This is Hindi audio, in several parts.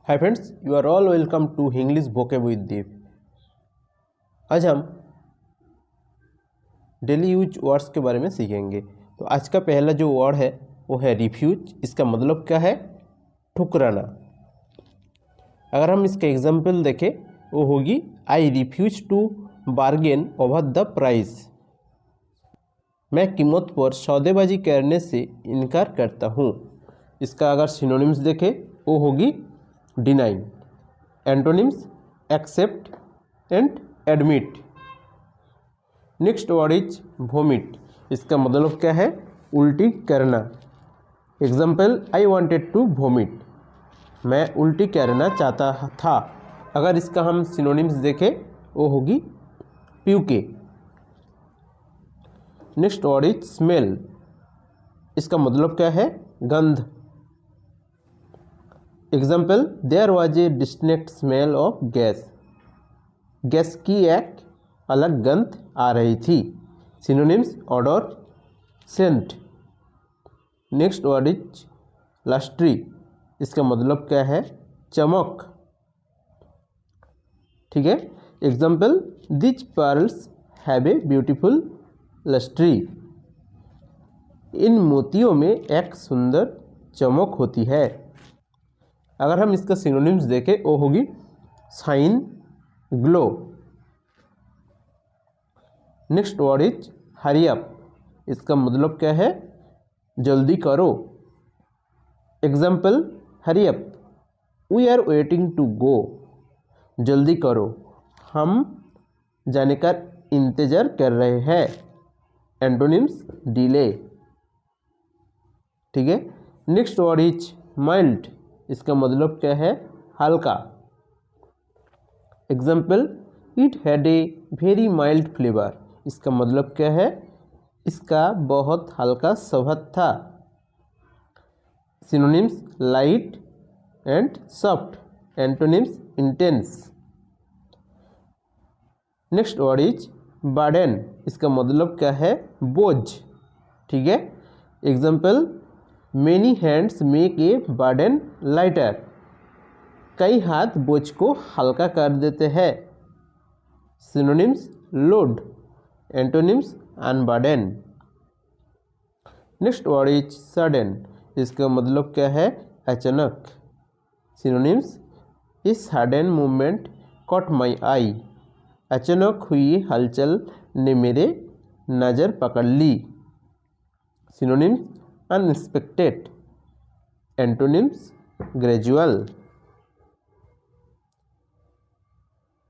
Hi friends, you are all welcome to English vocab with Deep. आज हम डेली यूज वर्ड्स के बारे में सीखेंगे। तो आज का पहला जो वर्ड है वो है रिफ्यूज। इसका मतलब क्या है? ठुकराना। अगर हम इसका एग्जाम्पल देखें वो होगी I refuse to bargain over the price. मैं कीमत पर सौदेबाजी करने से इनकार करता हूँ। इसका अगर सिनोनिम्स देखें वो होगी deny. Antonyms accept and admit. Next word is vomit. इसका मतलब क्या है? उल्टी करना। Example I wanted to vomit. मैं उल्टी करना चाहता था। अगर इसका हम सिनोनिम्स देखें वो होगी puke. Next word is smell. इसका मतलब क्या है? गंध। Example there was a distinct smell of gas. Gas की एक अलग गंध आ रही थी। Synonyms odour, scent. Next word is lustre. इसका मतलब क्या है? चमक। ठीक है। Example this pearls have a beautiful lustre. इन मोतियों में एक सुंदर चमक होती है। अगर हम इसका सिनोनिम्स देखें वो होगी shine, glow. Next word is hurry up. इसका मतलब क्या है? जल्दी करो। Example hurry up, we are waiting to go. जल्दी करो, हम जाने का इंतज़ार कर रहे हैं। Antonyms delay. ठीक है। Next word is mild. इसका मतलब क्या है? हल्का। Example it had a very mild flavour. इसका मतलब क्या है? इसका बहुत हल्का स्वाद था। Synonyms light and soft. Antonyms intense. Next word is burden. इसका मतलब क्या है? बोझ। ठीक है। Example many hands make a burden lighter. कई हाथ बोझ को हल्का कर देते हैं। Synonyms load. Antonyms unburden. Next word is sudden. इसका मतलब क्या है? अचानक। Synonyms a sudden movement caught my eye. अचानक हुई हलचल ने मेरे नज़र पकड़ ली। Synonyms unexpected. Antonyms gradual.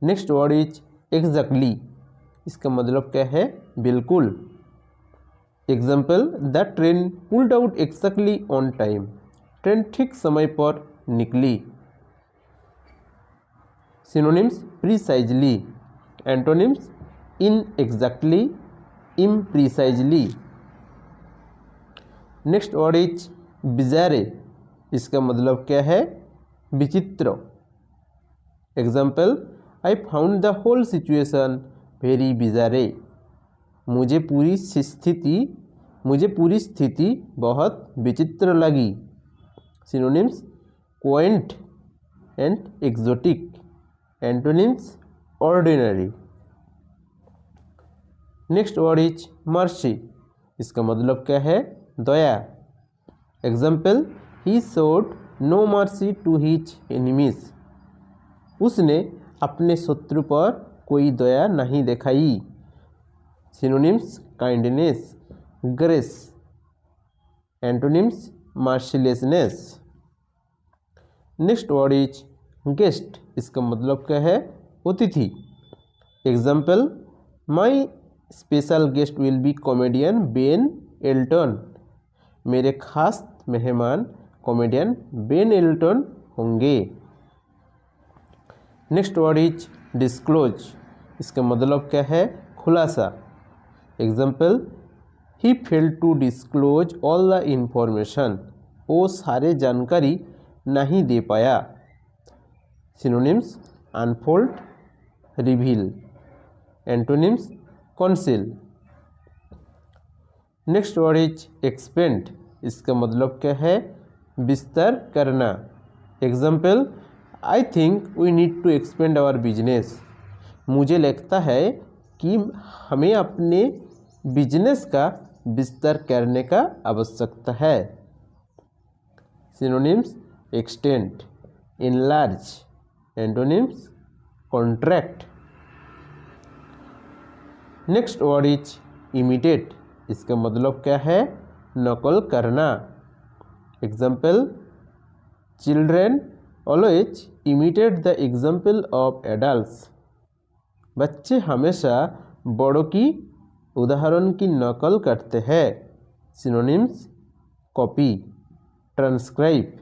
Next word is exactly. इसका मतलब क्या है? बिल्कुल। Example the train pulled out exactly on time. Train ठीक समय पर निकली। Synonyms precisely. Antonyms inexactly, imprecisely. Next word is bizarre. इसका मतलब क्या है? विचित्र। Example I found the whole situation very bizarre. मुझे पूरी स्थिति बहुत विचित्र लगी। Synonyms quaint and exotic. Antonyms ordinary. Next word is mercy. इसका मतलब क्या है? दया। Example he showed no mercy to his enemies. उसने अपने शत्रु पर कोई दया नहीं दिखाई। Synonyms kindness, grace. Antonyms mercilessness. Next word is guest. इसका मतलब क्या है? अतिथि। Example my special guest will be comedian Ben Elton. मेरे खास मेहमान कॉमेडियन बेन एल्टन होंगे। Next word is disclose. इसका मतलब क्या है? खुलासा। Example he fail to disclose all the information. वो सारे जानकारी नहीं दे पाया। Synonyms unfold, reveal. Antonyms conceal. Next word is expand. इसका मतलब क्या है? विस्तार करना। Example I think we need to expand our business. मुझे लगता है कि हमें अपने बिजनेस का विस्तार करने का आवश्यकता है। Synonyms extend, enlarge, antonyms contract. Next word is imitate. इसका मतलब क्या है? नकल करना। Example, children always imitate the example of adults. बच्चे हमेशा बड़ों की उदाहरण की नकल करते हैं। Synonyms copy, transcribe,